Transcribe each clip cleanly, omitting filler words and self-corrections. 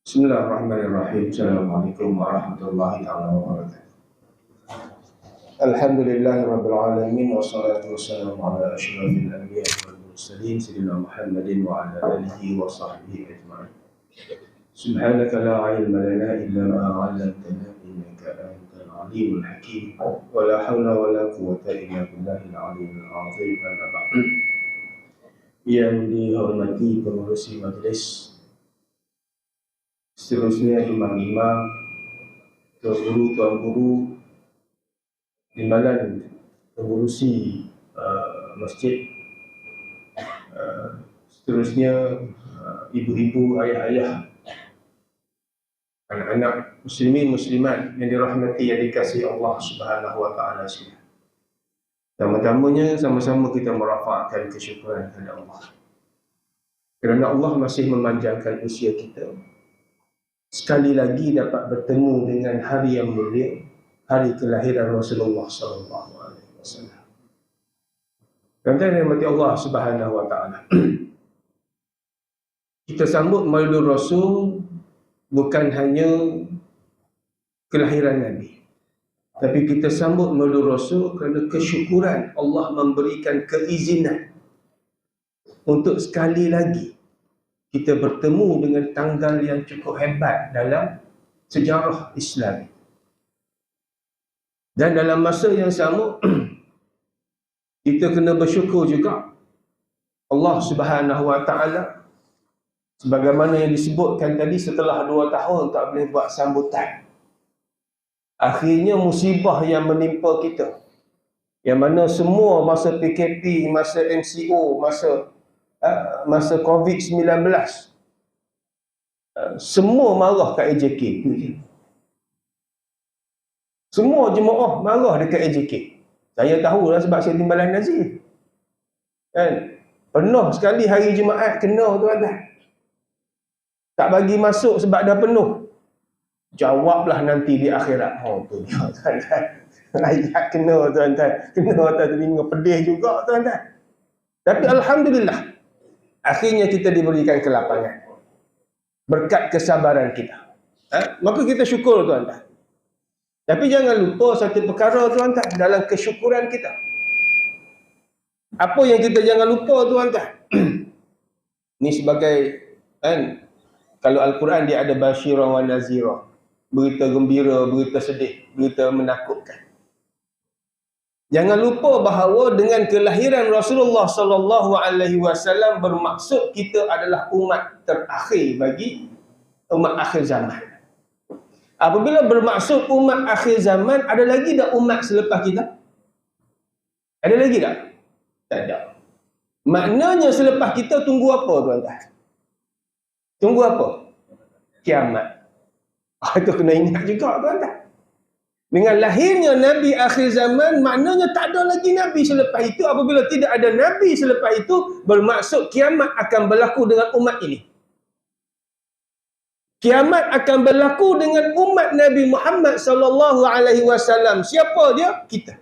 Bismillahirrahmanirrahim. Assalamualaikum warahmatullahi wabarakatuh. Alhamdulillahirabbil alamin wassalatu wassalamu ala asyrafil anbiya'i wal mursalin sayyidina Muhammadin wa ala alihi wa sahbihi ajma'in. Subhanaka la ilma lana illa ma 'allamtana innaka antal alimul hakim. Wa la haula wa la quwwata illa billahil aliyyil azim. Amma ba'du. Yang dihormati pengurusi majlis, seterusnya imam-imam, tuan guru, timbalan pengurusi masjid, seterusnya ibu-ibu, ayah-ayah, anak-anak muslimin muslimat yang dirahmati, yang dikasihi Allah Subhanahu wa taala sekalian. Pertama-tamanya sama-sama kita merafakkan kesyukuran kepada Allah. Kerana Allah masih memanjangkan usia kita, sekali lagi dapat bertemu dengan hari yang mulia, hari kelahiran Rasulullah SAW. Tuan-tuan yang dirahmati Allah Subhanahu wa taala. Kita sambut Maulid Rasul bukan hanya kelahiran Nabi, tapi kita sambut Maulid Rasul kerana kesyukuran Allah memberikan keizinan untuk sekali lagi kita bertemu dengan tanggal yang cukup hebat dalam sejarah Islam. Dan dalam masa yang sama, kita kena bersyukur juga Allah Subhanahu wa taala, sebagaimana yang disebutkan tadi, setelah 2 tahun tak boleh buat sambutan, akhirnya musibah yang menimpa kita, yang mana semua masa PKP, masa MCO, masa COVID-19, semua marah kat AJK. Semua jemaah marah dekat AJK. Saya tahulah sebab saya timbalan Nazir. Kan? Penuh sekali hari Jumaat, kena tuan-tuan. Tak bagi masuk sebab dah penuh. Jawablah nanti di akhirat. Oh tu dia tuan-tuan. Ayat kena tuan-tuan. Kena atas telinga, pedih juga tuan-tuan. Tapi alhamdulillah, akhirnya kita diberikan kelapangan berkat kesabaran kita. Maka kita syukur tuan-tuan. Tapi jangan lupa satu perkara tuan-tuan dalam kesyukuran kita. Apa yang kita jangan lupa tuan-tuan? Ni sebagai kalau Al-Quran dia ada basyirah wa nazirah, berita gembira, berita sedih, berita menakutkan. Jangan lupa bahawa dengan kelahiran Rasulullah sallallahu alaihi wasallam bermaksud kita adalah umat terakhir bagi umat akhir zaman. Apabila bermaksud umat akhir zaman, ada lagi tak umat selepas kita? Ada lagi tak? Tak ada. Maknanya selepas kita tunggu apa tuan-tuan? Tunggu apa? Kiamat. Itu kena ingat juga tuan-tuan. Dengan lahirnya Nabi akhir zaman, maknanya tak ada lagi Nabi selepas itu. Apabila tidak ada Nabi selepas itu, bermaksud kiamat akan berlaku dengan umat ini. Kiamat akan berlaku dengan umat Nabi Muhammad sallallahu alaihi wasallam. Siapa dia? Kita.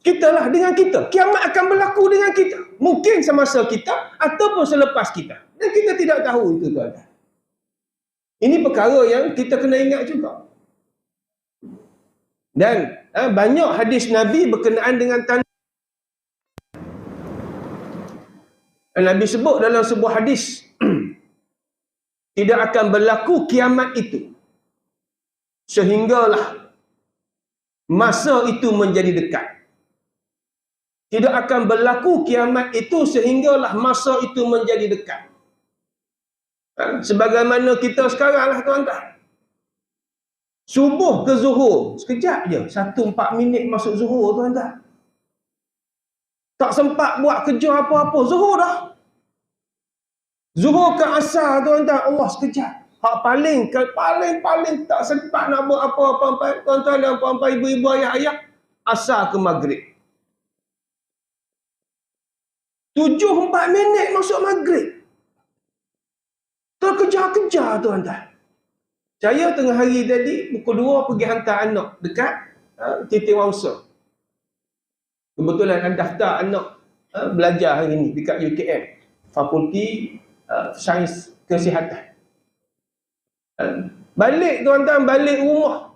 Kitalah dengan kita. Kiamat akan berlaku dengan kita. Mungkin semasa kita ataupun selepas kita. Dan kita tidak tahu itu tuan-tuan. Ini perkara yang kita kena ingat juga. Dan banyak hadis Nabi berkenaan dengan tanda. Nabi sebut dalam sebuah hadis, tidak akan berlaku kiamat itu sehinggalah masa itu menjadi dekat. Tidak akan berlaku kiamat itu sehinggalah masa itu menjadi dekat. Sebagaimana kita sekarang lah tuan-tuan. Subuh ke zuhur, sekejap je, 1-4 minit masuk zuhur tuan-tuan. Tak sempat buat kerja apa-apa, zuhur dah. Zuhur ke asar tuan-tuan, Allah sekejap. Hak paling tak sempat nak buat apa-apa tuan-tuan dan puan-puan, ibu-ibu, ayah-ayah, asar ke maghrib. 7-4 minit masuk maghrib. Terkejar-kejar tuan-tuan. Saya tengah hari tadi, pukul 2 pergi hantar anak dekat Titi Wangsa. Kebetulan ada daftar anak belajar hari ni dekat UKM. Fakulti Sains Kesihatan. Balik tuan-tuan, balik rumah.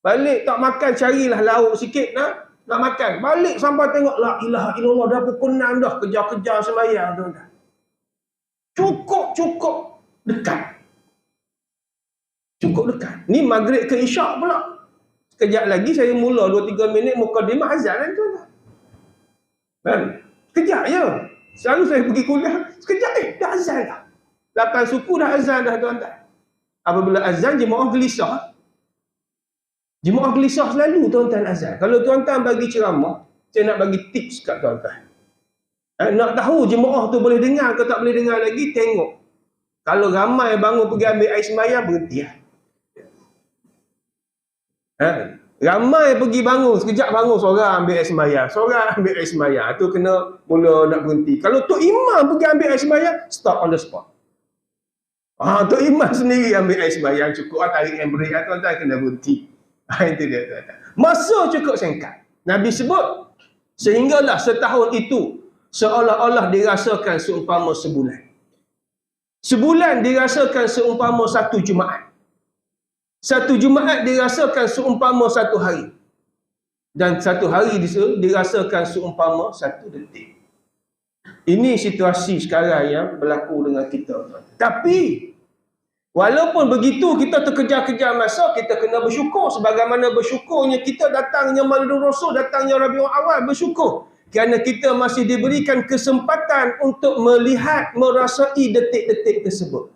Balik tak makan, carilah lauk sikit nak makan. Balik sampai tengok, la ilaha illallah, dah pukul 6 dah, kejar-kejar sembahyang tuan-tuan. Cukup dekat. Cukup dekat. Ni maghrib ke isyak pula. Sekejap lagi saya mula 2-3 minit mukadimah azan kan tuan-tuan. Sekejap je. Selalu saya pergi kuliah, sekejap dah azan dah. 8 suku dah azan dah tuan-tuan. Apabila azan, jemaah gelisah. Jemaah gelisah selalu tuan-tuan azan. Kalau tuan-tuan bagi ceramah, saya nak bagi tips kat tuan-tuan. Nak tahu jemaah tu boleh dengar ke tak boleh dengar lagi, tengok. Kalau ramai bangun pergi ambil air sembahyang, berhenti lah. Ramai pergi bangun, sekejap bangun, seorang ambil air sembahyang, seorang ambil air sembahyang. Itu kena mula nak berhenti. Kalau Tok Imam pergi ambil air sembahyang, stop on the spot. Tok Imam sendiri ambil air sembahyang, cukup tarik handbrake, tuan-tuan kena berhenti. Itu dia tuan-tuan. Masa cukup singkat. Nabi sebut, sehinggalah setahun itu seolah-olah dirasakan seumpama sebulan. Sebulan dirasakan seumpama satu Jumaat. Satu Jumaat dirasakan seumpama satu hari. Dan satu hari dirasakan seumpama satu detik. Ini situasi sekarang yang berlaku dengan kita. Tapi, walaupun begitu kita terkejar-kejar masa, kita kena bersyukur. Sebagaimana bersyukurnya kita datangnya Maulid Rasul, datangnya Rabiul Awal, bersyukur. Kerana kita masih diberikan kesempatan untuk melihat, merasai detik-detik tersebut.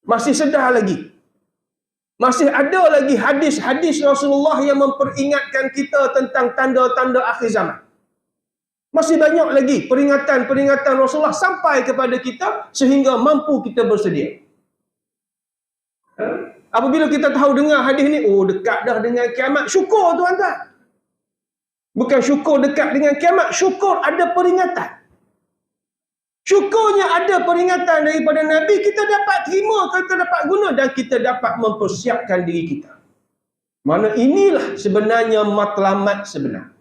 Masih sedar lagi. Masih ada lagi hadis-hadis Rasulullah yang memperingatkan kita tentang tanda-tanda akhir zaman. Masih banyak lagi peringatan-peringatan Rasulullah sampai kepada kita sehingga mampu kita bersedia. Apabila kita tahu dengar hadis ni, dekat dah dengan kiamat, syukur tuan-tuan. Bukan syukur dekat dengan kiamat, syukur ada peringatan. Syukurnya ada peringatan daripada Nabi, kita dapat terima, kita dapat guna dan kita dapat mempersiapkan diri kita. Mana inilah sebenarnya matlamat sebenar.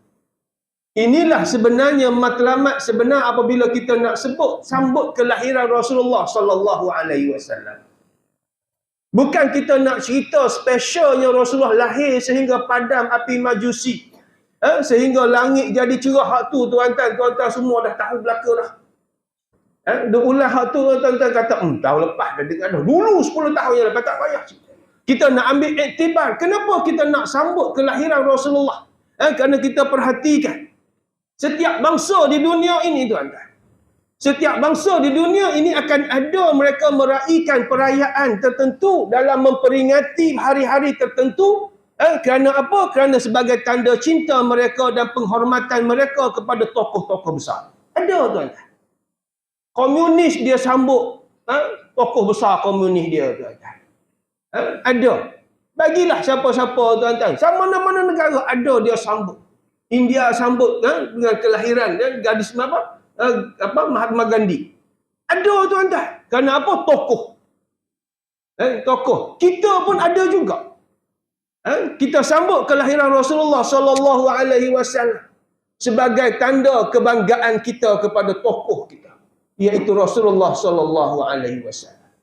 Inilah sebenarnya matlamat sebenar apabila kita nak sambut kelahiran Rasulullah sallallahu alaihi wasallam. Bukan kita nak cerita spesialnya Rasulullah lahir sehingga padam api Majusi. Sehingga langit jadi cerah hak tu tuan-tuan semua dah tahu belaka dah. Dia ulang hak tu tuan-tuan kata, tahun lepas dah dengar dah. Dulu 10 tahun yang lepas tak payah. Kita nak ambil iktibar. Kenapa kita nak sambut kelahiran Rasulullah? Kerana kita perhatikan. Setiap bangsa di dunia ini tuan-tuan. Setiap bangsa di dunia ini akan ada mereka meraihkan perayaan tertentu dalam memperingati hari-hari tertentu. Kerana apa? Kerana sebagai tanda cinta mereka dan penghormatan mereka kepada tokoh-tokoh besar. Ada tuan-tuan. Komunis dia sambut tokoh besar komunis dia tuan-tuan. Ada. Bagilah siapa-siapa tuan-tuan. Mana-mana negara ada dia sambut. India sambut dengan kelahiran gadis Mahatma Gandhi. Ada tuan-tuan. Kerana apa? Tokoh. Tokoh. Kita pun ada juga. Kita sambut kelahiran Rasulullah sallallahu alaihi wasallam sebagai tanda kebanggaan kita kepada tokoh kita, iaitu Rasulullah sallallahu alaihi wasallam.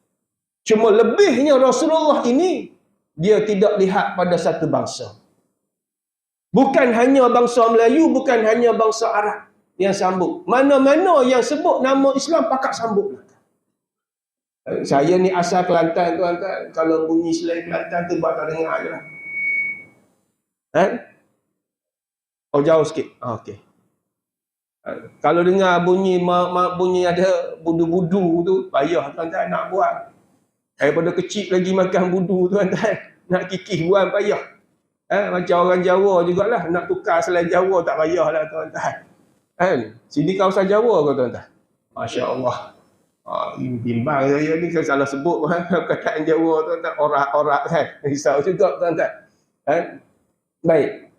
Cuma lebihnya Rasulullah ini dia tidak lihat pada satu bangsa. Bukan hanya bangsa Melayu, bukan hanya bangsa Arab yang sambut. Mana-mana yang sebut nama Islam pakat sambut. Saya ni asal Kelantan tuan-tuan. Kalau bunyi selain Kelantan tu buat tak dengar je lah. Jauh sikit. Okey. Kalau dengar bunyi bunyi ada budu-budu tu, payah tuan-tuan nak buat. Daripada kecil lagi makan budu tuan-tuan. Nak kikis buat payah. Macam orang Jawa jugalah. Nak tukar selain Jawa tak payah lah tuan-tuan. Sini kawasan Jawa ke tuan-tuan? Masya Allah. Bimbang saya ni kalau salah sebut perkataan Jawa tuan-tuan. Orak-orak kan. Risau juga tuan-tuan. Baik.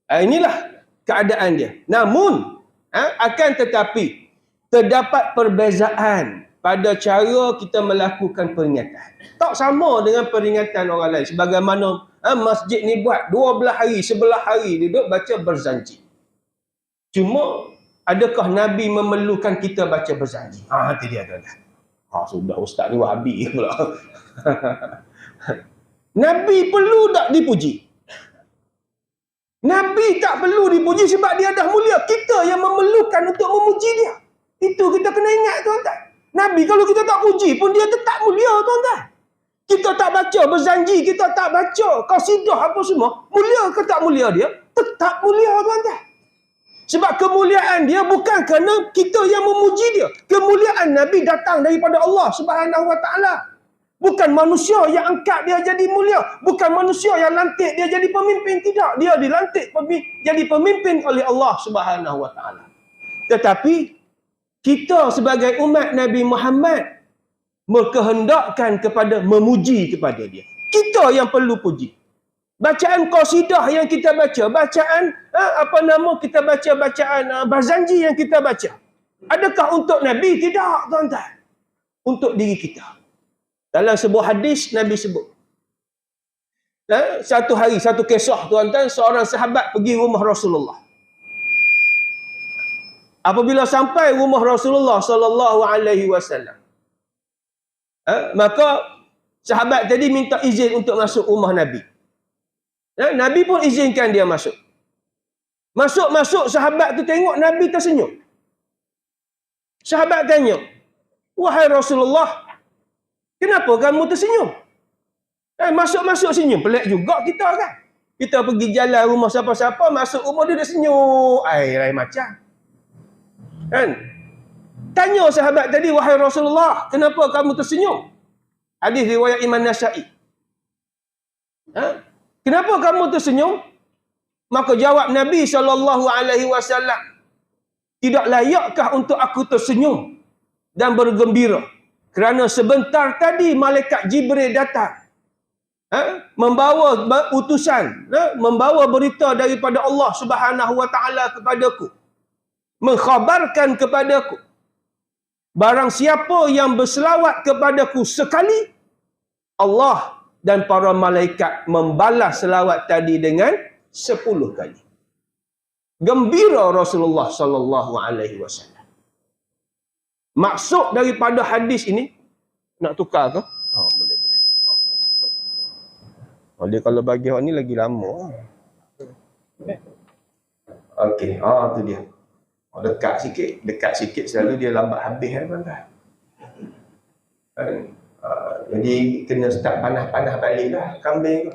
Inilah keadaan dia. Namun, akan tetapi, terdapat perbezaan pada cara kita melakukan peringatan. Tak sama dengan peringatan orang lain. Sebagaimana masjid ni buat 12 hari, 11 hari duduk baca berzanji. Cuma, adakah Nabi memerlukan kita baca berzanji? Itu dia tuan-tuan. Sudah ustaz ni Wahabi pula. Nabi perlu tak dipuji? Nabi tak perlu dipuji sebab dia dah mulia. Kita yang memerlukan untuk memuji dia. Itu kita kena ingat, tuan-tuan. Nabi kalau kita tak puji pun dia tetap mulia, tuan-tuan. Kita tak baca berzanji, kita tak baca qasidah apa semua, mulia ke tak mulia dia? Tetap mulia, tuan-tuan. Sebab kemuliaan dia bukan kerana kita yang memuji dia. Kemuliaan Nabi datang daripada Allah Subhanahu Wa Taala. Bukan manusia yang angkat dia jadi mulia. Bukan manusia yang lantik dia jadi pemimpin. Tidak. Dia dilantik jadi pemimpin oleh Allah Subhanahu Wa Taala. Tetapi kita sebagai umat Nabi Muhammad berkehendakkan kepada memuji kepada dia. Kita yang perlu puji. Bacaan qasidah yang kita baca, bacaan kita baca bacaan barzanji yang kita baca. Adakah untuk Nabi? Tidak, tuan-tuan. Untuk diri kita. Dalam sebuah hadis Nabi sebut. Satu hari, satu kisah, tuan-tuan, seorang sahabat pergi rumah Rasulullah. Apabila sampai rumah Rasulullah sallallahu alaihi wasallam, maka sahabat tadi minta izin untuk masuk rumah Nabi. Nabi pun izinkan dia masuk. Masuk sahabat tu tengok Nabi tersenyum. Sahabat tanya, "Wahai Rasulullah, kenapa kamu tersenyum?" Masuk senyum. Pelik juga kita kan. Kita pergi jalan rumah siapa-siapa, masuk rumah dia senyum. Lain macam. Kan? Tanya sahabat tadi, "Wahai Rasulullah, kenapa kamu tersenyum?" Hadis riwayat Imam Nasa'i. Kenapa kamu tersenyum? Maka jawab Nabi SAW, "Tidak layakkah untuk aku tersenyum dan bergembira? Kerana sebentar tadi malaikat Jibril datang. Membawa utusan, membawa berita daripada Allah Subhanahu Wa Taala kepadaku. Mengkhabarkan kepadaku, barang siapa yang berselawat kepadaku sekali, Allah dan para malaikat membalas selawat tadi dengan 10 kali." Gembira Rasulullah sallallahu alaihi wasallam. Maksud daripada hadis ini, nak tukar ke? Boleh. Dia kalau bagi orang ni lagi lama. Okey, tu dia. Dekat sikit selalu dia lambat habis tuan-tuan. Jadi kena start panas-panas balik lah kambing tu.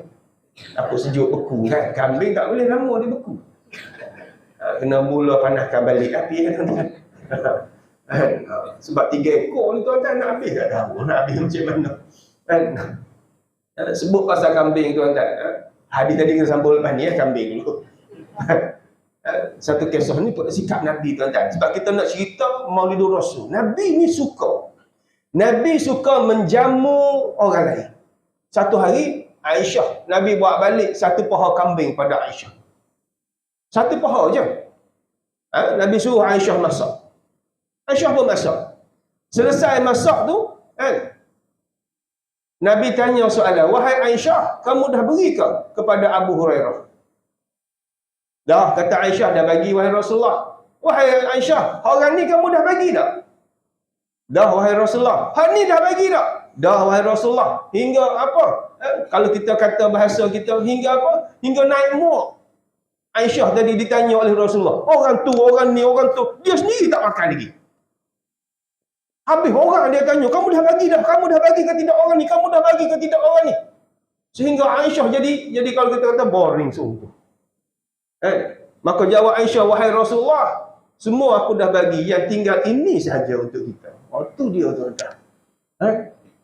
Apa sejuk beku kan. Kambing tak boleh lama dia beku. Kena mula panaskan balik api tuan-tuan. Sebab 3 ekor ni tuan-tuan nak habis tak tahu. Nak habis macam mana. Sebut pasal kambing tuan-tuan. Hadis tadi kena sambung lepas ni kambing dulu. Satu kisah ni sikap Nabi tuan-tuan. Sebab kita nak cerita Maulidur Rasul. Nabi ni suka menjamu orang lain. Satu hari Aisyah, Nabi bawa balik satu paha kambing pada Aisyah. Satu paha je. Nabi suruh Aisyah masak. Aisyah pun masak. Selesai masak tu, Nabi tanya soalan, "Wahai Aisyah, kamu dah beri ke kepada Abu Hurairah?" "Dah," kata Aisyah, "dah bagi wahai Rasulullah." "Wahai Aisyah, orang ni kamu dah bagi tak?" "Dah wahai Rasulullah." "Hak ni dah bagi tak?" "Dah wahai Rasulullah." Hingga apa? Kalau kita kata bahasa kita, hingga apa? Hingga naik muak. Aisyah tadi ditanya oleh Rasulullah, "Orang tu, orang ni, orang tu." Dia sendiri tak makan lagi. Habis orang dia tanya, "Kamu dah bagi dah? Kamu dah bagi ke tidak orang ni? Kamu dah bagi ke tidak orang ni?" Sehingga Aisyah jadi kalau kita kata boring sungguh. Maka jawab Aisyah, "Wahai Rasulullah, semua aku dah bagi, yang tinggal ini sahaja untuk kita." Itu dia tuan-tuan.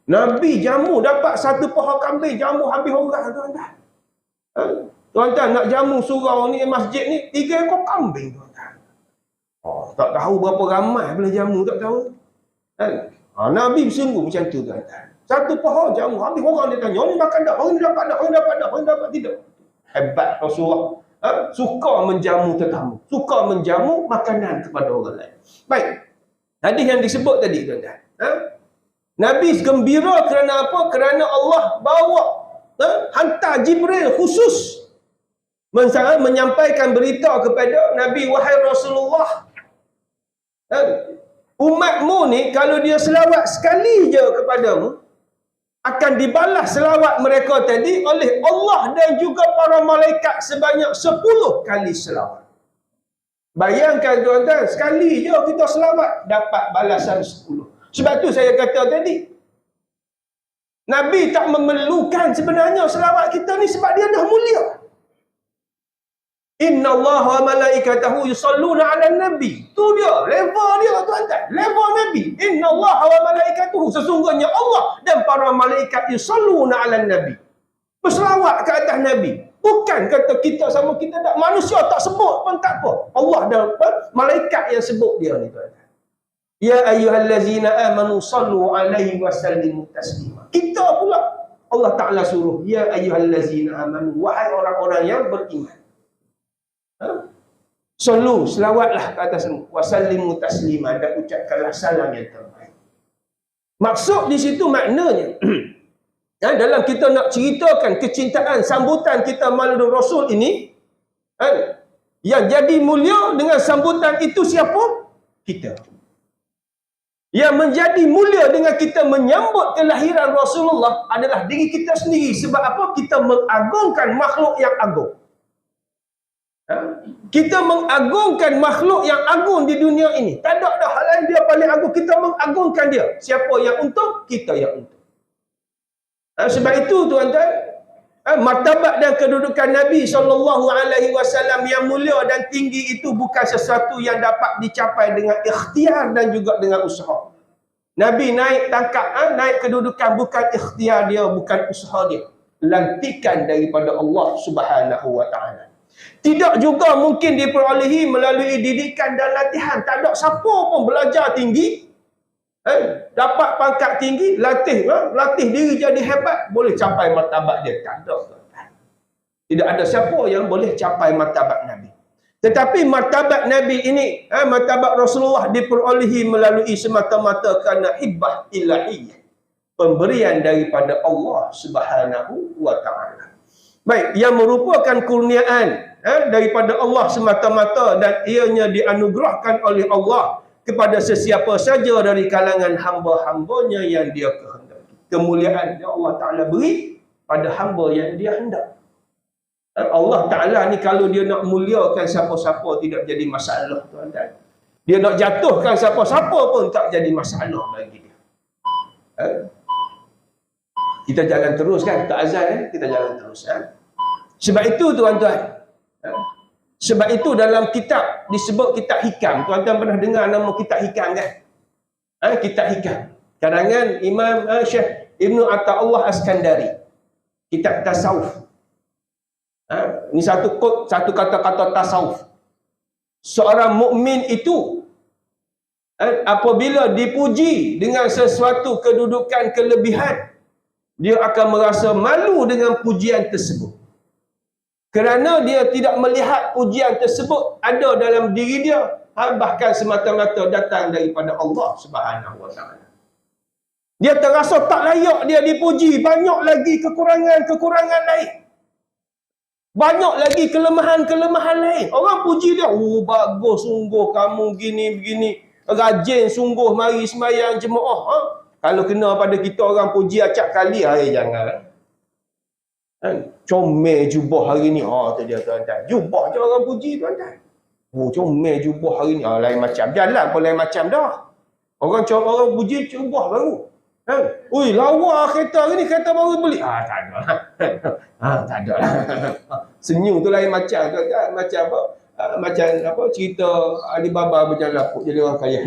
Nabi jamu, dapat satu paha kambing, jamu habis orang tuan-tuan. Tuan-tuan nak jamu surau ni, masjid ni, 3 ekor kambing tuan-tuan. Tak tahu berapa ramai boleh jamu, tak tahu. Nabi bersungguh macam tu tuan-tuan. Satu paha jamu, habis orang dia tanya, "Orang ni makan tak? Orang ni dapat tak? Orang ni dapat tak? Orang ni dapat tidak?" Hebat Rasulullah. Suka menjamu tetamu, suka menjamu makanan kepada orang lain. Baik. Hadis yang disebut tadi tuan-tuan. Nabi gembira kerana apa? Kerana Allah bawa hantar Jibril khusus menyampaikan berita kepada Nabi, "Wahai Rasulullah, Umatmu ni kalau dia selawat sekali je kepadamu, akan dibalas selawat mereka tadi oleh Allah dan juga para malaikat sebanyak 10 kali selawat. Bayangkan tuan-tuan, sekali je kita selawat dapat balasan 10. Sebab tu saya kata tadi, Nabi tak memerlukan sebenarnya selawat kita ni sebab dia dah mulia. Inna Allah wa malaikatahu yusalluna ala nabi. Tu dia, level dia tuan-tuan. Level Nabi. Inna Allah wa malaikatahu. Sesungguhnya Allah dan para malaikat yusalluna ala nabi. Berselawat ke atas Nabi. Bukan kata kita sama kita tak. Manusia tak sebut pun tak apa. Allah dan malaikat yang sebut dia ni tuan-tuan. Ya ayyuhallazina amanu sallu alaihi wa sallimu taslima. Kita pula Allah Ta'ala suruh. Ya ayyuhallazina amanu. Wahai orang-orang yang beriman. Sallu, selawatlah ke atas wasallimu taslima, dan ucapkanlah salam yang terbaik. Maksud di situ maknanya dalam kita nak ceritakan kecintaan sambutan kita melalui Rasul ini, yang jadi mulia dengan sambutan itu siapa? Kita. Yang menjadi mulia dengan kita menyambut kelahiran Rasulullah adalah diri kita sendiri. Sebab apa? Kita mengagungkan makhluk yang agung. Kita mengagungkan makhluk yang agung di dunia ini. Tak ada hal lain dia paling agung. Kita mengagungkan dia. Siapa yang untung? Kita yang untung. Sebab itu tuan-tuan, martabat dan kedudukan Nabi SAW yang mulia dan tinggi itu bukan sesuatu yang dapat dicapai dengan ikhtiar dan juga dengan usaha. Nabi naik tangkap, naik kedudukan bukan ikhtiar dia, bukan usaha dia. Lantikan daripada Allah Subhanahu wa Ta'ala. Tidak juga mungkin diperolehi melalui didikan dan latihan. Tak ada siapa pun belajar tinggi, dapat pangkat tinggi, latih diri jadi hebat, boleh capai martabat dia. Tak ada. Tidak ada siapa yang boleh capai martabat Nabi. Tetapi martabat Nabi ini, martabat Rasulullah diperolehi melalui semata-mata kerana hibbah ilahiyah. Pemberian daripada Allah Subhanahu wa Ta'ala. Baik, yang merupakan kurniaan daripada Allah semata-mata dan ianya dianugerahkan oleh Allah kepada sesiapa saja dari kalangan hamba-hambanya yang dia kehendaki. Kemuliaan yang Allah Ta'ala beri pada hamba yang dia hendak. Allah Ta'ala ni kalau dia nak muliakan siapa-siapa tidak jadi masalah tuan-tuan. Dia nak jatuhkan siapa-siapa pun tak jadi masalah bagi dia. Kita jalan terus kan, tak azan kita jalan terus Sebab itu tuan-tuan, sebab itu dalam kitab disebut kitab hikam. Tuan-tuan pernah dengar nama kitab hikam kan? Kitab hikam karangan Imam Syekh Ibnu Ata'ullah Askandari. Kitab tasawuf. Ini satu kata-kata tasawuf. Seorang mukmin itu apabila dipuji dengan sesuatu kedudukan kelebihan, dia akan merasa malu dengan pujian tersebut. Kerana dia tidak melihat pujian tersebut ada dalam diri dia, bahkan semata-mata datang daripada Allah Subhanahu wa Ta'ala. Dia terasa tak layak dia dipuji, banyak lagi kekurangan-kekurangan lain. Banyak lagi kelemahan-kelemahan lain. Orang puji dia, oh bagus sungguh kamu gini begini, rajin sungguh mari sembahyang jemaah. Kalau kena pada kita orang puji acap kali, jangan. Comel jubah hari ni. Tu dia tuan-tuan. Jubah je orang puji tuan-tuan. Oh comel jubah hari ni. Lain macam. Jalan pun lain macam dah. Orang puji jubah baru. Ui lawa kereta hari ni, kereta baru beli. Tak ada. Tak ada lah. Senyum tu lain macam tuan-tuan. Macam apa? Macam apa cerita Alibaba berjalan lapuk jadi orang kaya.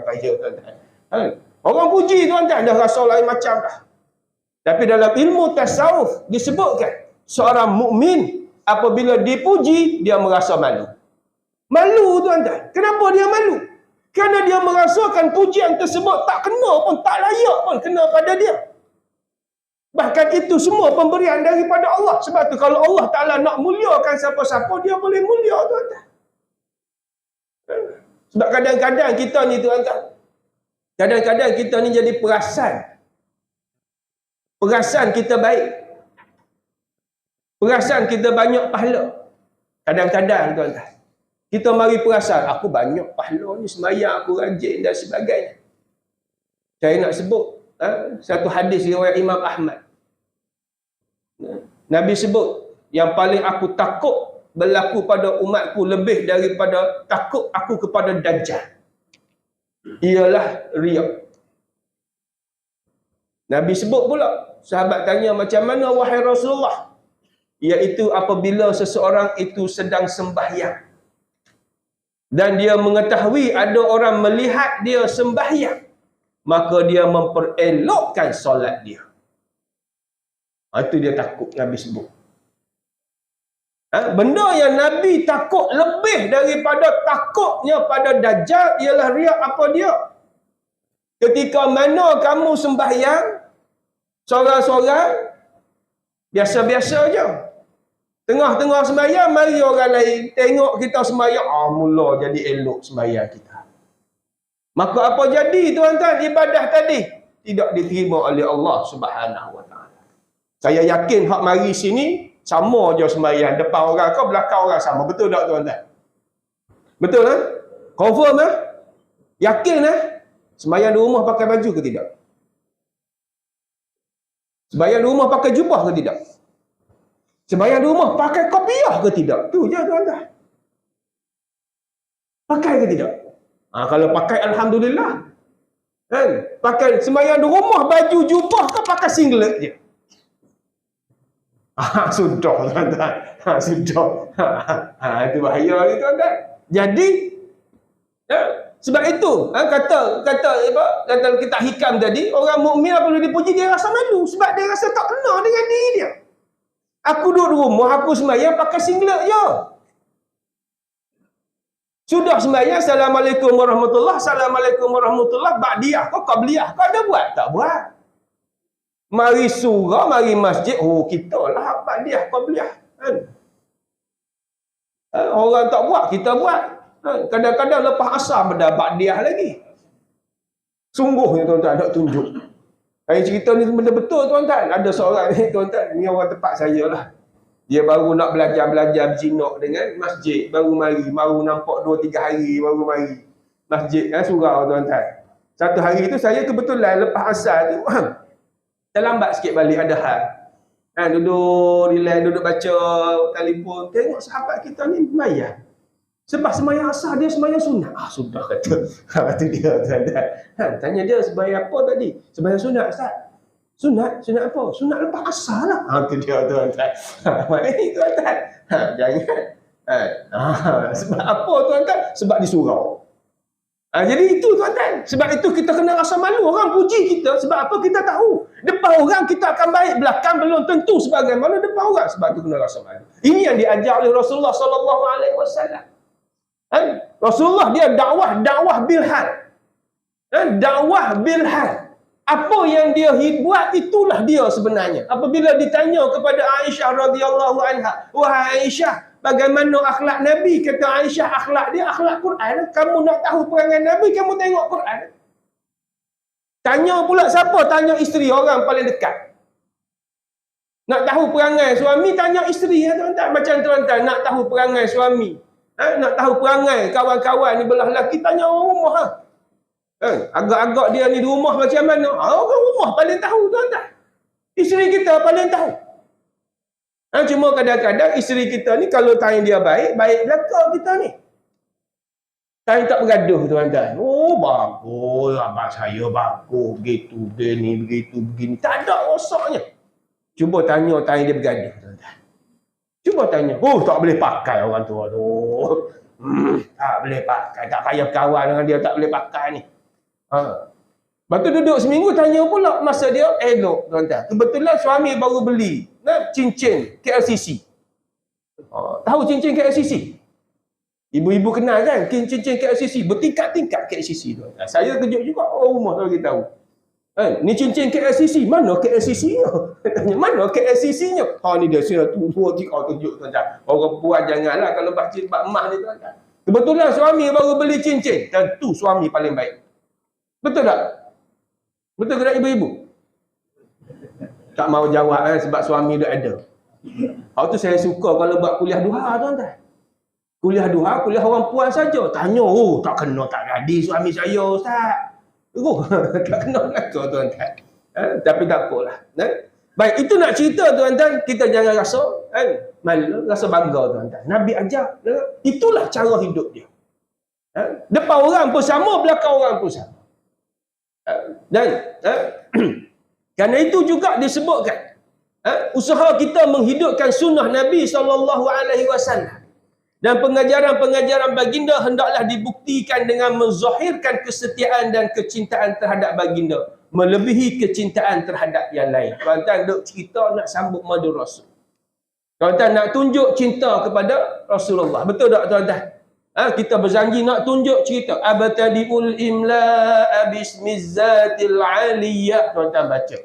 Kaya tuan-tuan. Orang puji tuan-tuan dah rasa lain macam dah. Tapi dalam ilmu tasawuf disebutkan seorang mukmin apabila dipuji dia merasa malu. Malu tuan-tuan. Kenapa dia malu? Kerana dia merasakan pujian tersebut tak kena pun, tak layak pun kena pada dia. Bahkan itu semua pemberian daripada Allah. Sebab tu kalau Allah Ta'ala nak muliakan siapa-siapa, dia boleh mulia tuan-tuan. Sebab kadang-kadang kita ni tuan-tuan, kadang-kadang kita ni jadi perasan. Perasan kita baik. Perasan kita banyak pahala. Kadang-kadang tuan-tuan. Kita mari perasan, aku banyak pahala ni, sembahyang aku rajin dan sebagainya. Saya nak sebut satu hadis riwayat Imam Ahmad. Nabi sebut, yang paling aku takut berlaku pada umatku lebih daripada takut aku kepada Dajjal, ialah riya. Nabi sebut pula, sahabat tanya, macam mana wahai Rasulullah? Iaitu apabila seseorang itu sedang sembahyang dan dia mengetahui ada orang melihat dia sembahyang, maka dia memperelokkan solat dia. Itu dia takut, Nabi sebut. Benda yang Nabi takut lebih daripada takutnya pada Dajjal ialah riya. Apa dia? Ketika mana kamu sembahyang seorang-seorang, biasa-biasa je, tengah-tengah sembahyang, mari orang lain tengok kita sembahyang, mula jadi elok sembahyang kita. Maka apa jadi tuan-tuan? Ibadah tadi tidak diterima oleh Allah Subhanahu Wa Taala. Saya yakin hak mari sini sama je sembahyang, depan orang ke belakang orang sama. Betul tak tuan-tuan? Betul kan? Confirm kan? Yakin kan? Sembahyang di rumah pakai baju ke tidak? Sembahyang di rumah pakai jubah ke tidak? Sembahyang di rumah pakai kopiah ke tidak? Tu je tuan-tuan. Pakai ke tidak? Kalau pakai, alhamdulillah. Kan? Pakai sembahyang di rumah baju jubah ke pakai singlet je? Sudah tuan-tuan. Sudah. Itu bahaya ni tuan-tuan. Jadi sebab itu kata kita hikam tadi, orang mukmin apabila dipuji dia rasa malu sebab dia rasa tak kena dengan diri dia. Aku duduk di rumah, aku sembahyang pakai singlet je. Sudah sembahyang, Assalamualaikum warahmatullahi, Assalamualaikum warahmatullahi, ba'diyah kau qabliyah kau ada buat? Tak buat. Mari surah, mari masjid, kita lah ba'diyah qabliyah kan. Orang tak buat, kita buat. Kadang-kadang lepas asar benda ba'diyah lagi. Sungguhnya tuan-tuan nak tunjuk. Saya cerita ni benda betul tuan-tuan. Ada seorang ni tuan-tuan, ni orang tempat saya lah. Dia baru nak belajar berjinak dengan masjid. Baru nampak 2-3 hari baru mari. Masjid surau tuan-tuan. Satu hari tu saya kebetulan lepas asar tu terlambat sikit balik, ada hal. Duduk relax, duduk baca telefon, tengok sahabat kita ni sembahyang. Sebab sembahyang asar dia sembahyang sunat. Sudah kata. Itu dia tuan-tuan. Tanya dia sembahyang apa tadi? Sembahyang sunat Ustaz. Sunat? Sunat apa? Sunat lepas asar lah. Itu dia tuan-tuan. Ini tuan-tuan. Jangan. Sebab apa tuan-tuan? Sebab disurau. Jadi itu tuan-tuan. Sebab itu kita kena rasa malu. Orang puji kita. Sebab apa? Kita tahu. Depan orang kita akan baik. Belakang belum tentu sebagaimana depan orang. Sebab itu kena rasa malu. Ini yang diajar oleh Rasulullah SAW. Rasulullah dia dakwah bilhal. Dakwah bilhal. Apa yang dia buat itulah dia sebenarnya. Apabila ditanya kepada Aisyah radhiyallahu anha, wahai Aisyah, bagaimana akhlak Nabi? Kata Aisyah, akhlak dia akhlak Quran. Kamu nak tahu perangai Nabi, kamu tengok Quran. Tanya pula siapa? Tanya isteri, orang paling dekat. Nak tahu perangai suami, tanya isteri ya tuan-tuan. Macam tuan-tuan nak tahu perangai suami, nak tahu perangai kawan-kawan ni belah lelaki, tanya orang rumah. Agak-agak dia ni di rumah macam mana? Orang rumah paling tahu tuan-tuan. Isteri kita paling tahu. Cuma kadang-kadang isteri kita ni kalau time dia baik belakang kita ni. Time tak bergaduh tuan-tuan. Bagus, abang saya bagus, begitu, begini. Tak ada rosaknya. Cuba tanya time dia bergaduh tuan-tuan. Cuba tanya. Tak boleh pakai orang tua tu. Tak boleh pakai. Tak payah kawan dengan dia, tak boleh pakai ni. Lepas tu duduk seminggu, tanya pula masa dia elok tuan-tuan. Kebetulan suami baru beli cincin KLCC. Tahu cincin KLCC? Ibu-ibu kenal kan cincin KLCC, bertingkat-tingkat KLCC tuan-tuan. Saya kejut juga, rumah tu bagi tahu. Ni cincin KLCC, mana KLCC-nya? Tanya, mana KLCC-nya? Ni dia sudah tu 2-3 tunjuk tuan-tuan. Orang perempuan janganlah kalau bak emas ni tuan-tuan. Kebetulan suami baru beli cincin, tentu suami paling baik. Betul tak? Betul ke tak ibu-ibu? Tak mau jawab sebab suami dia ada. Itu saya suka kalau buat kuliah duha tuan-tuan. Kuliah duha, kuliah orang puan saja. Tanya, oh tak kena tak jadi suami saya Ustaz. Oh, tak kena belaka tuan-tuan. Tapi tak apalah. Baik, itu nak cerita tuan-tuan, kita jangan rasa malu, rasa bangga tuan-tuan. Nabi ajar, itulah cara hidup dia. Depan orang pun sama, belakang orang pun sama. Dan kerana itu juga disebutkan usaha kita menghidupkan sunnah Nabi SAW dan pengajaran-pengajaran baginda hendaklah dibuktikan dengan menzahirkan kesetiaan dan kecintaan terhadap baginda melebihi kecintaan terhadap yang lain. Tuan-tuan duk cerita nak sambut madu Rasul. Tuan-tuan nak tunjuk cinta kepada Rasulullah. Betul tak tuan-tuan? Kita berjanji nak tunjuk cerita abtadiul imla bismizzatil aliyah. Tuan-tuan baca.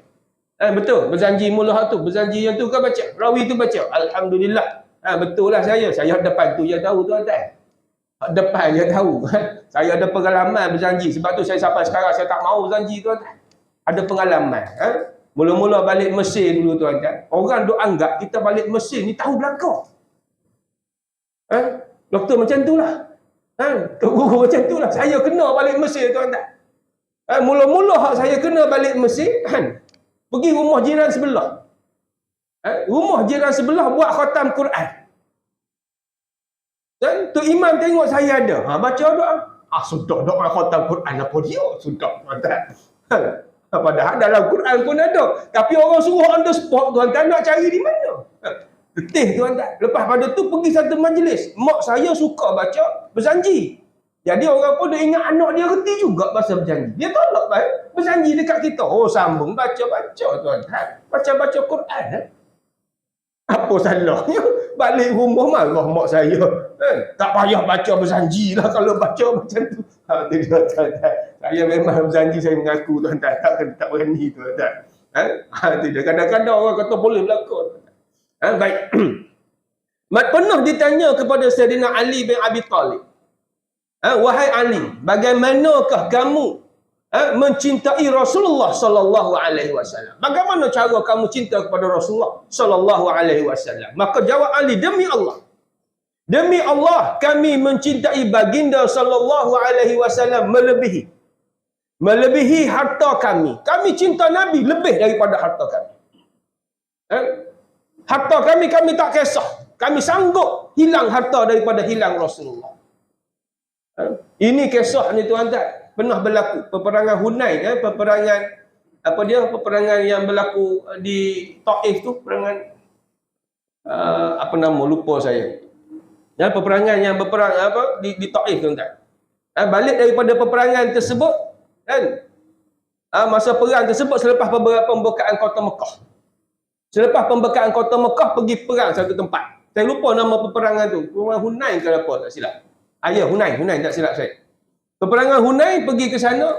Betul, berjanji mula hak tu, berjanji yang tu kau baca. Rawi tu baca. Alhamdulillah. Betul lah saya depan tu je tahu tuan-tuan. Depan je tahu. Saya ada pengalaman berjanji. Sebab tu saya sampai sekarang saya tak mau berjanji tuan-tuan. Ada pengalaman. Mula-mula balik Mesir dulu tuan-tuan. Orang duk anggap kita balik Mesir ni tahu belakang. Doktor macam tu lah. Guru macam tu lah. Saya kena balik Mesir tuan-tuan. Mula-mula hak saya kena balik Mesir, pergi rumah jiran sebelah. Rumah jiran sebelah buat khatam Quran. Dan tu imam tengok saya ada. Baca doa. Sudah doa khatam Quran. Apa dia? Sudah tuan-tuan. Padahal dalam Quran pun ada. Tapi orang suruh on the spot tuan-tuan nak cari di mana? Letih tuan-tuan. Lepas pada tu pergi satu majlis. Mak saya suka baca berjanji. Jadi orang pun dia ingat anak dia reti juga bahasa berjanji. Dia tolak baik berjanji dekat kita. Oh sambung baca-baca tuan-tuan. Baca-baca Quran. Apa salahnya? Balik rumah marah mak saya. Tak payah baca berjanji lah kalau baca macam tu. Itu dia tuan-tuan. Saya memang berjanji saya mengaku tuan-tuan. Tak berani tuan-tuan. Itu dia. Kadang-kadang orang kata boleh berlaku. Baik. Pernah ditanya kepada Sayyidina Ali bin Abi Talib. Wahai Ali, bagaimanakah kamu mencintai Rasulullah sallallahu alaihi wasallam? Bagaimana cara kamu cinta kepada Rasulullah sallallahu alaihi wasallam? Maka jawab Ali, demi Allah. Demi Allah, kami mencintai baginda sallallahu alaihi wasallam melebihi harta kami. Kami cinta Nabi lebih daripada harta kami. Harta kami tak kisah. Kami sanggup hilang harta daripada hilang Rasulullah. Ini kisah ni tuan-tuan. Pernah berlaku peperangan Hunain, peperangan yang berlaku di Taif tu, peperangan lupa saya. Peperangan yang berperang di Taif tuan-tuan. Balik daripada peperangan tersebut masa perang tersebut selepas pembukaan kota Mekah. Selepas pembukaan kota Mekah pergi perang satu tempat. Saya lupa nama peperangan tu. Peperangan Hunain ke apa tak silap. Hunain tak silap saya. Peperangan Hunain pergi ke sana.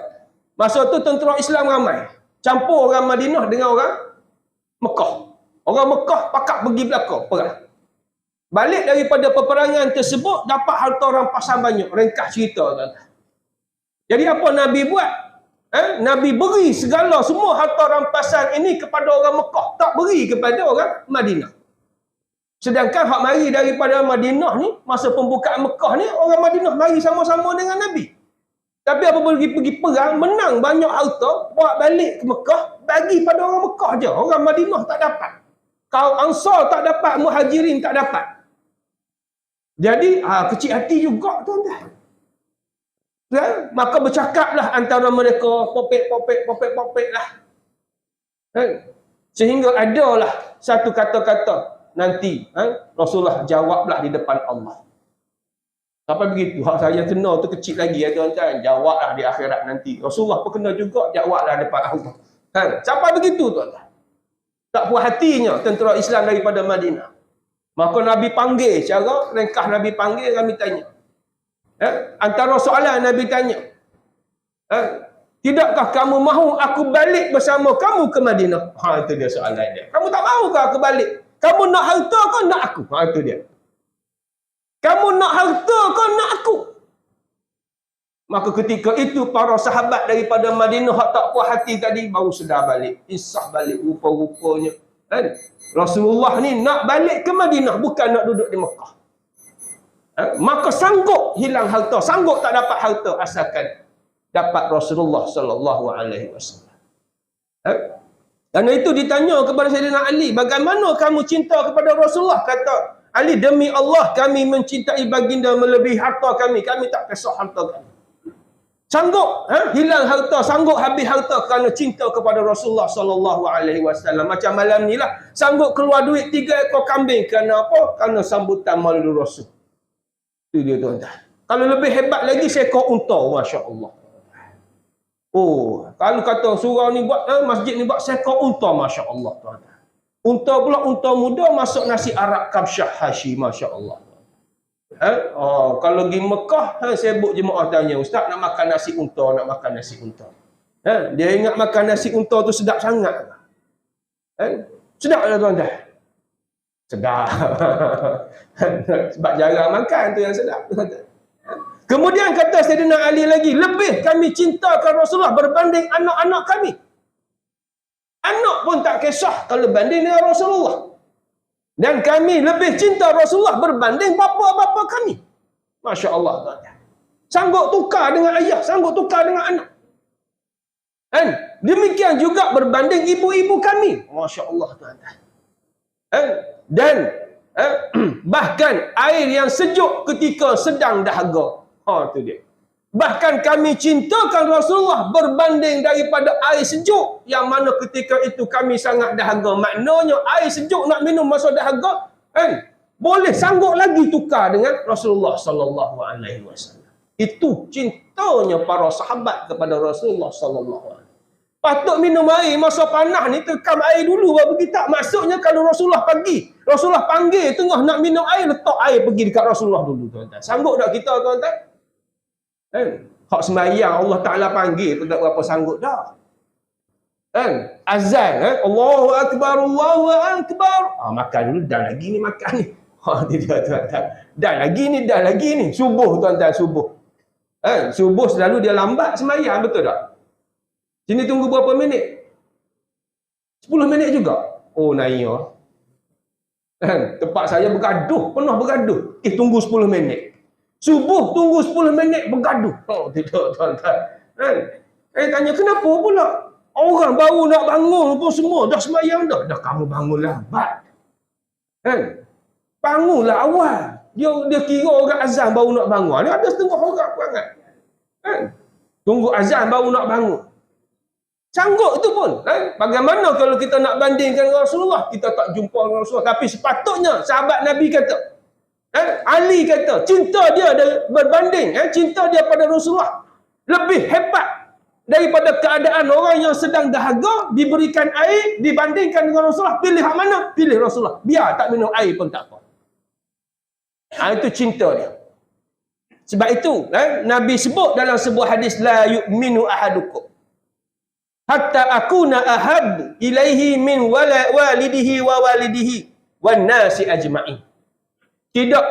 Masa tu tentera Islam ramai. Campur orang Madinah dengan orang Mekah. Orang Mekah pakak pergi belakang perang. Balik daripada peperangan tersebut dapat harta rampasan banyak. Ringkas cerita tuan. Jadi apa Nabi buat? Nabi beri segala semua harta rampasan ini kepada orang Mekah. Tak beri kepada orang Madinah. Sedangkan hak mari daripada Madinah ni, masa pembukaan Mekah ni, orang Madinah mari sama-sama dengan Nabi. Tapi apabila pergi perang, menang banyak harta, bawa balik ke Mekah, bagi pada orang Mekah je. Orang Madinah tak dapat. Kaum Ansar tak dapat, Muhajirin tak dapat. Jadi, kecil hati juga tuan-tuan. Maka bercakaplah antara mereka, popek lah. Sehingga adalah satu kata-kata nanti Rasulullah jawablah di depan Allah. Sampai begitu, hak saya kena tu kecil lagi ya tuan-tuan. Jawablah di akhirat nanti. Rasulullah pun kena juga, jawablah depan Allah. Sampai begitu tuan-tuan. Tak puas hatinya tentera Islam daripada Madinah. Maka Nabi panggil, cara ringkas Nabi panggil, kami tanya. Antara soalan Nabi tanya, tidakkah kamu mahu aku balik bersama kamu ke Madinah? Itu dia soalan dia. Kamu tak mahu ke aku balik? Kamu nak harta ke nak aku? Itu dia. Kamu nak harta ke nak aku? Maka ketika itu para sahabat daripada Madinah hak tak puas hati tadi baru sedar balik. Insaf balik rupa-rupanya. Rasulullah ni nak balik ke Madinah, bukan nak duduk di Mekah. Maka sanggup hilang harta, sanggup tak dapat harta asalkan dapat Rasulullah sallallahu alaihi wasallam. Kerana itu ditanya kepada Sayyidina Ali, bagaimana kamu cinta kepada Rasulullah? Kata Ali, demi Allah kami mencintai baginda melebihi harta kami. Kami tak kisah harta kami. Sanggup hilang harta, sanggup habis harta kerana cinta kepada Rasulullah sallallahu alaihi wasallam. Macam malam ni lah, sanggup keluar duit 3 ekor kambing kerana apa? Kerana sambutan Maulid Rasul. Itu dia tuan-tuan. Kalau lebih hebat lagi, seekor unta, masya-Allah. Oh, kalau kata surau ni buat masjid ni buat seekor unta, masya-Allah tuan-tuan. Unta pula unta muda masuk nasi Arab Kabsyah Hashi, masya-Allah. Kalau pergi Mekah, sibuk jemaah tanya, ustaz nak makan nasi unta, nak makan nasi unta. Dia ingat makan nasi unta tu sedap sangat. Sedap tak tuan-tuan? Sedap. Sebab jarang makan tu yang sedap. Kemudian kata Sayyidina Ali lagi, lebih kami cintakan Rasulullah berbanding anak-anak kami. Anak pun tak kisah kalau banding dengan Rasulullah. Dan kami lebih cinta Rasulullah berbanding bapa-bapa kami. Masya Allah tuan-tuan. Sanggup tukar dengan ayah, sanggup tukar dengan anak. Dan demikian juga berbanding ibu-ibu kami. Masya Allah tuan-tuan. Dan bahkan air yang sejuk ketika sedang dahaga. Itu dia. Bahkan kami cintakan Rasulullah berbanding daripada air sejuk yang mana ketika itu kami sangat dahaga. Maknanya air sejuk nak minum masa dahaga, boleh sanggup lagi tukar dengan Rasulullah sallallahu alaihi wasallam. Itu cintanya para sahabat kepada Rasulullah sallallahu alaihi wasallam. Patut minum air masa panas ni, tekam air dulu baru pergi. Tak, maksudnya kalau Rasulullah pagi, Rasulullah panggil tengah nak minum air, letak air pergi dekat Rasulullah dulu tuan-tuan. Sanggup tak kita tuan-tuan? Hak sembahyang Allah Ta'ala panggil tu tak berapa sanggup dah. Azan, Allahu Akbar, Allahu Akbar. Makan dulu, dah lagi ni makan ni. Tidak tuan-tuan. Dah lagi ni. Subuh tuan-tuan, subuh. Subuh selalu dia lambat sembahyang, betul tak? Sini tunggu berapa minit? 10 minit juga. Oh, naya. Tempat saya bergaduh, pernah bergaduh. Tunggu 10 minit. Subuh tunggu 10 minit bergaduh. Tidak tuan-tuan. Tanya kenapa pula? Orang baru nak bangun pun semua dah sembahyang dah. Dah kamu bangun lambat. Bangunlah awal. Dia kira orang azan baru nak bangun. Ni ada setengah orang perangai. Tunggu azan baru nak bangun. Sanggup itu pun. Bagaimana kalau kita nak bandingkan dengan Rasulullah? Kita tak jumpa dengan Rasulullah. Tapi sepatutnya sahabat Nabi kata, Ali kata, cinta dia berbanding, cinta dia pada Rasulullah lebih hebat daripada keadaan orang yang sedang dahaga, diberikan air, dibandingkan dengan Rasulullah. Pilih hak mana? Pilih Rasulullah. Biar tak minum air pun tak apa. Itu cinta dia. Sebab itu, Nabi sebut dalam sebuah hadis, la yu'minu ahadukum hatta akuna ahab ilaihi min walidihi wa walidihi wan nasi ajma'in. Tidak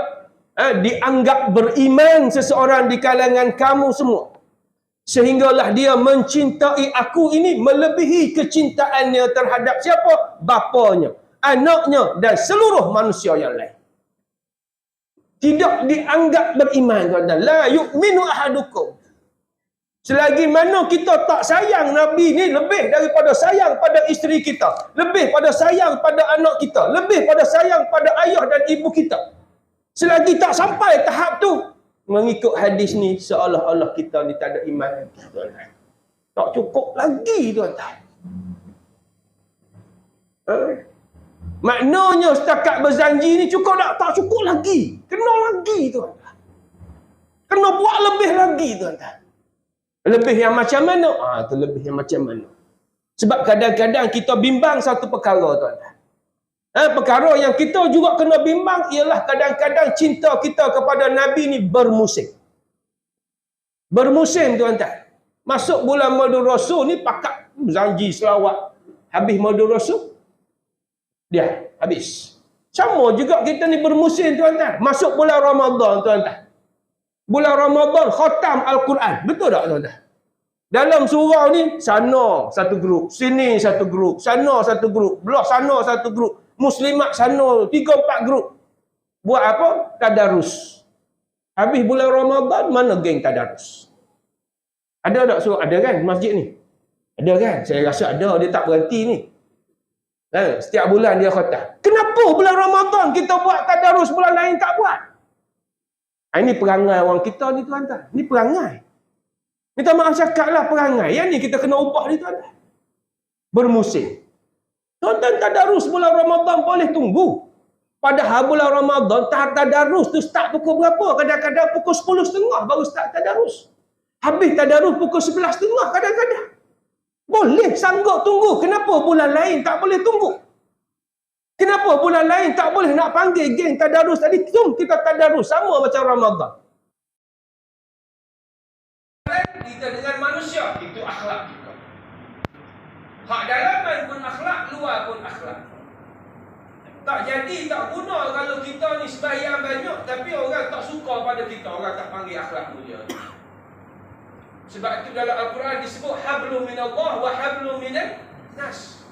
dianggap beriman seseorang di kalangan kamu semua, sehinggalah dia mencintai aku ini melebihi kecintaannya terhadap siapa? Bapanya, anaknya dan seluruh manusia yang lain. Tidak dianggap beriman, tuan-tuan. La yu'minu ahadukum. Selagi mana kita tak sayang Nabi ni lebih daripada sayang pada isteri kita, lebih pada sayang pada anak kita, lebih pada sayang pada ayah dan ibu kita, selagi tak sampai tahap tu, mengikut hadis ni seolah-olah kita ni tak ada iman. Tak cukup lagi tuan-tuan. Maknanya setakat berjanji ni cukup tak? Tak cukup lagi. Kena lagi tuan-tuan. Kena buat lebih lagi tuan-tuan. Lebih yang macam mana? Itu lebih yang macam mana. Sebab kadang-kadang kita bimbang satu perkara tuan-tuan. Perkara yang kita juga kena bimbang ialah kadang-kadang cinta kita kepada Nabi ni bermusim. Bermusim tuan-tuan. Masuk bulan Maulid Rasul ni pakat janji selawat. Habis Maulid Rasul, dia habis. Sama juga kita ni bermusim tuan-tuan. Masuk bulan Ramadan tuan-tuan. Bulan Ramadan khatam Al-Quran. Betul tak tuan-tuan? Dalam surau ni, sana satu grup, sini satu grup, sana satu grup, belah sana satu grup. Muslimat sana 3-4 grup. Buat apa? Tadarus. Habis bulan Ramadan, mana geng tadarus? Ada tak suruh? Ada kan masjid ni? Ada kan? Saya rasa ada, dia tak berhenti ni. Setiap bulan dia khatam. Kenapa bulan Ramadan kita buat tadarus, bulan lain tak buat? Ini perangai orang kita ni tuan-tuan. Ini perangai. Minta maaf cakap lah perangai. Yang ni kita kena ubah ni tuan-tuan. Bermusim. Tuan-tuan tadarus bulan Ramadan boleh tunggu. Padahal bulan Ramadan tadarus tu start pukul berapa? Kadang-kadang pukul 10.30 baru start tadarus. Habis tadarus pukul 11.30 kadang-kadang. Boleh sanggup tunggu. Kenapa bulan lain tak boleh tunggu? Kenapa bulan lain tak boleh nak panggil geng tadarus tadi? Jom kita tadarus sama macam Ramadan. Kita dengan manusia, itu akhlak kita. Hak dalaman pun akhlak, luar pun akhlak. Tak jadi, tak guna kalau kita ni sembahyang banyak tapi orang tak suka pada kita, orang tak panggil akhlak mulia. Sebab itu dalam Al-Quran disebut hablum minallah wa hablum minan nas.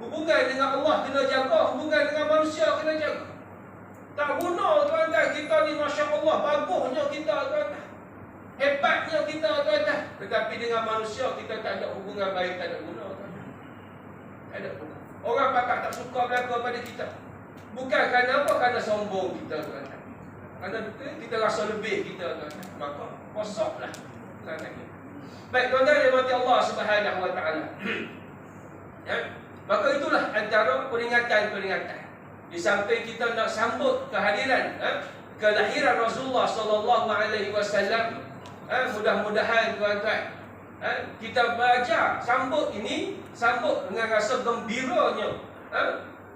Hubungan dengan Allah kena jaga, hubungan dengan manusia kena jaga. Tak guna tuan-tuan kita ni masya-Allah bagusnya kita tuan-tuan. Hebatnya kita tuan-tuan. Tetapi dengan manusia kita tak ada hubungan baik, tak ada guna tuan-tuan. Tak ada guna. Orang pakak tak suka berlaku pada kita. Bukan kerana apa? Kerana sombong kita tuan-tuan. Kerana kita rasa lebih kita tuan-tuan. Maka kosoklah. Baik tuan-tuan yang mati Allah Subhanahu wa taala. Ya. Maka itulah antara peringatan-peringatan. Di samping kita nak sambut kehadiran kelahiran Rasulullah sallallahu alaihi wasallam, mudah-mudahan tuan-tuan kita belajar sambut ini, sambut dengan rasa gembiranya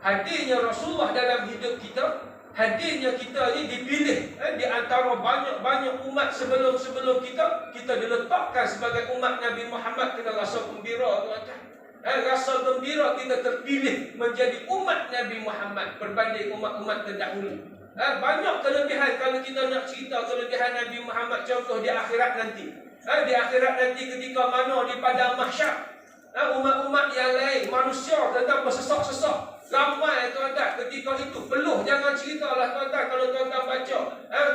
hadirnya Rasulullah dalam hidup kita. Hadirnya kita ni dipilih di antara banyak-banyak umat sebelum kita diletakkan sebagai umat Nabi Muhammad. Kena rasa gembira tuan-tuan. Rasa gembira kita terpilih menjadi umat Nabi Muhammad berbanding umat-umat terdahulu. Banyak kelebihan kalau kita nak cerita kelebihan Nabi Muhammad. Contoh di akhirat nanti. Di akhirat nanti ketika mana di padang mahsyar, umat-umat yang lain, manusia tetap bersesak-sesak. Ramai tuan-tuan ketika itu peluh. Jangan ceritalah tuan-tuan kalau tuan-tuan baca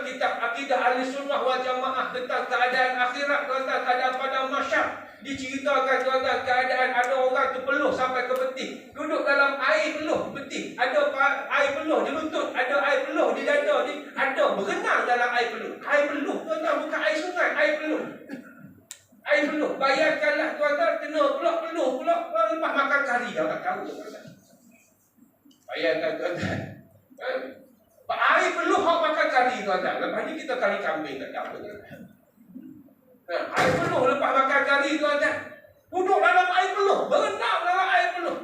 kitab akidah ahli sunnah wal jamaah tentang keadaan akhirat tuan-tuan, keadaan padang mahsyar. Diceritakan tuan-tuan keadaan ada orang tu peluh sampai ke peti, duduk dalam air peluh peti, ada air peluh di lutut, ada air peluh di dada, ada berenang dalam air peluh. Air peluh tuan-tuan, bukan air sungai, air peluh. Air peluh. Bayangkanlah tuan-tuan kena pula peluh pula lepas makan kari, dah tak tahu tuan-tuan. Bayangkan tuan-tuan. Air peluh hak makan kari tuan-tuan. Lepas ni kita kari kambing tak apa tuan-tuan. Air peluh lepas makan kari tuan-tuan. Duduk dalam air peluh, berenang dalam air peluh.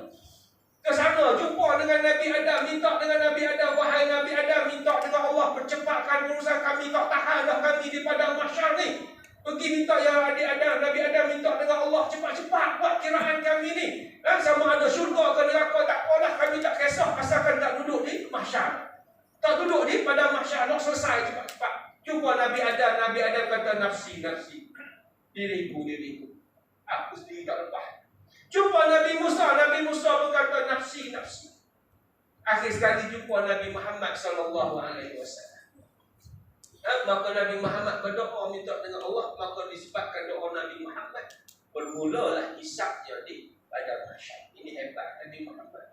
Ke sana jumpa dengan Nabi Adam, minta dengan Nabi Adam, wahai Nabi Adam, minta dengan Allah percepatkan urusan kami, tak tahan dah kami di padang mahsyar ni. Pergi minta ya adik Adam, Nabi Adam minta dengan Allah cepat-cepat buat kiraan kami ni. Sama ada syurga ke neraka tak apalah, kami tak kisah asalkan tak duduk di mahsyar. Tak duduk di padang mahsyar, nak selesai cepat-cepat. Jumpa Nabi Adam kata nafsi. Diriku. Aku sendiri tak lepas. Jumpa Nabi Musa berkata nafsi. Akhir sekali jumpa Nabi Muhammad sallallahu alaihi wasallam. Maka Nabi Muhammad berdoa minta dengan Allah, maka disebabkan doa Nabi Muhammad bermulalah hisabnya di padang mahsyar. Ini hebat Nabi Muhammad.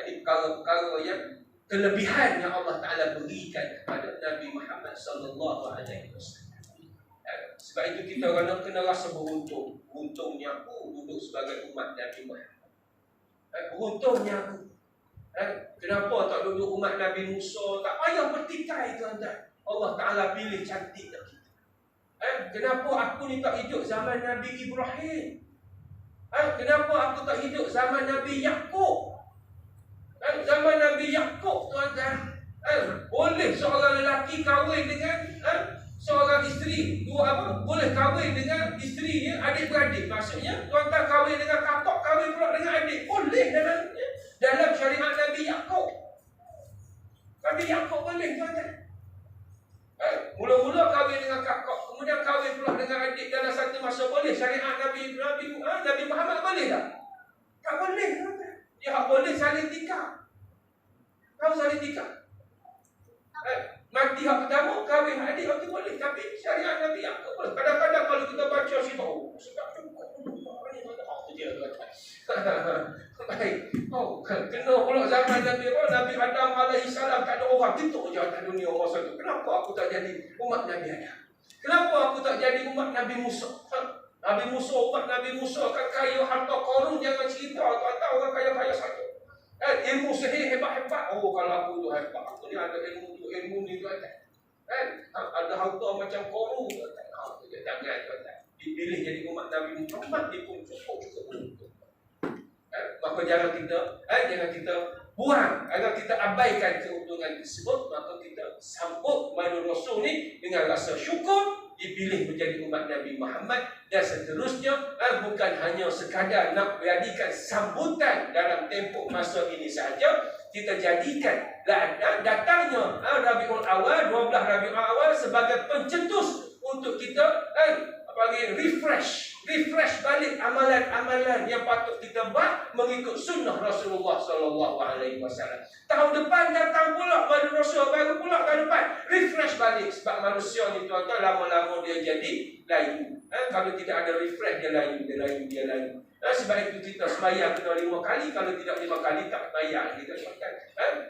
Ini perkara-perkara yang kelebihan yang Allah Taala berikan kepada Nabi Muhammad sallallahu alaihi wasallam. Sebab itu kita kena rasa beruntung. Beruntungnya aku duduk sebagai umat Nabi Muhammad. Beruntungnya aku. Kenapa tak duduk umat Nabi Musa? Tak payah bertikai tuan-tuan. Allah Ta'ala pilih cantik kita. Kenapa aku ni tak hidup zaman Nabi Ibrahim? Kenapa aku tak hidup zaman Nabi Yaqub? Zaman Nabi Yaqub tuan-tuan, boleh seorang lelaki kahwin dengan seorang isteri. Boleh kahwin dengan isterinya, adik-beradik. Maksudnya tuan-tuan kahwin dengan kakak, kahwin pula dengan adik. Boleh dalam syariat Nabi Yaqub. Nabi Yaqub boleh tuan-tuan. Mula-mula kahwin dengan kakak, kemudian kahwin pula dengan adik dalam satu masa. Boleh syariat Nabi Muhammad boleh tak? Tak boleh tuan-tuan. Dia boleh saling tikar. Tahu saling tikar? Mati Oh, kena pula zaman Nabi Adam alaihi salam, tak ada orang gitu je atas dunia masa tu. Kenapa aku tak jadi umat Nabi Adam? Kenapa aku tak jadi umat Nabi Musa? Umat Nabi Musa kan kaya harta karun, jangan cerita. Tuan-tuan orang kaya-kaya satu. Ilmu sihir hebat-hebat. Oh, kalau aku tu hebat, aku ni ada ilmu ni tuan-tuan. Ada harta macam karun tuan-tuan. Jangan tuan-tuan. Dipilih jadi umat Nabi Muhammad, dia pun cukup untuk. Maka jangan kita buang, agar kita abaikan keuntungan tersebut. Maka kita sambut Maulid Rasul ni dengan rasa syukur dipilih menjadi umat Nabi Muhammad, dan seterusnya bukan hanya sekadar nak jadikan sambutan dalam tempoh masa ini sahaja. Kita jadikan datangnya Rabiul Awal, 12 Rabiul Awal sebagai pencetus untuk kita bagi refresh balik amalan-amalan yang patut kita buat mengikut sunnah Rasulullah sallallahu alaihi wasallam. Tahun depan datang pula baru Rasul, baru pula tahun depan refresh balik, sebab manusia ni tuan-tuan lama-lama dia jadi layu. Kalau tidak ada refresh dia layu. Sebab itu kita sembahyang kena 5 kali, kalau tidak 5 kali tak sembahyang kita tuan-tuan.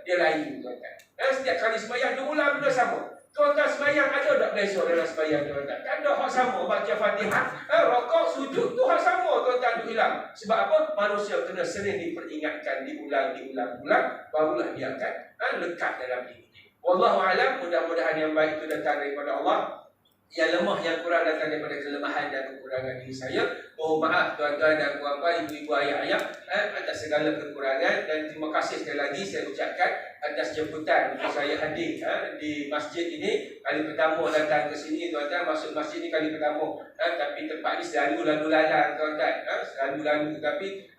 Dia layu tuan-tuan. Setiap kali sembahyang dia ulang benda sama. Tuan-tuan sembahyang ada tak beza dalam sembahyang tuan-tuan? Tak ada hak sama, baca Fatihah, rokok, sujud tu hak sama tuan-tuan, tu hilang. Sebab apa? Manusia kena sering diperingatkan, diulang, barulah dia akan lekat dalam diri. Wallahu a'lam, mudah-mudahan yang baik itu datang daripada Allah. Yang lemah, yang kurang datang daripada kelemahan dan kekurangan diri saya. Mohon maaf tuan-tuan dan puan-puan, ibu-ibu, ayah-ayah atas segala kekurangan, dan terima kasih sekali lagi saya ucapkan atas jemputan untuk saya hadir di masjid ini. Kali pertama datang ke sini tuan-tuan, masuk masjid ni kali pertama, tapi tempat ni selalu lalu-lalang tuan-tuan, selalu-lalu, tapi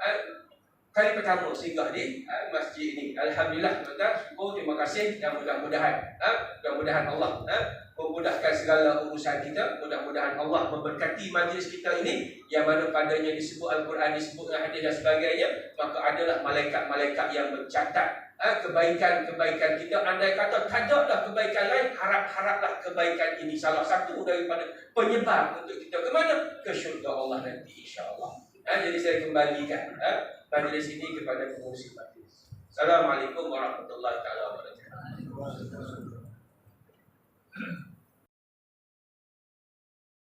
kali pertama singgah di masjid ini. Alhamdulillah tuan-tuan, syukur, terima kasih, dan mudah-mudahan Allah memudahkan segala urusan kita. Mudah-mudahan Allah memberkati majlis kita ini, yang mana padanya disebut Al-Quran, disebut hadis dan sebagainya. Maka adalah malaikat-malaikat yang mencatat kebaikan-kebaikan kita. Andai kata tak ada kebaikan lain, harap-haraplah kebaikan ini salah satu daripada penyebar untuk kita ke mana? Ke syurga Allah nanti, insya-Allah. Jadi saya kembalikan majlis ini kepada pengurusi majlis. Assalamualaikum warahmatullahi wabarakatuh.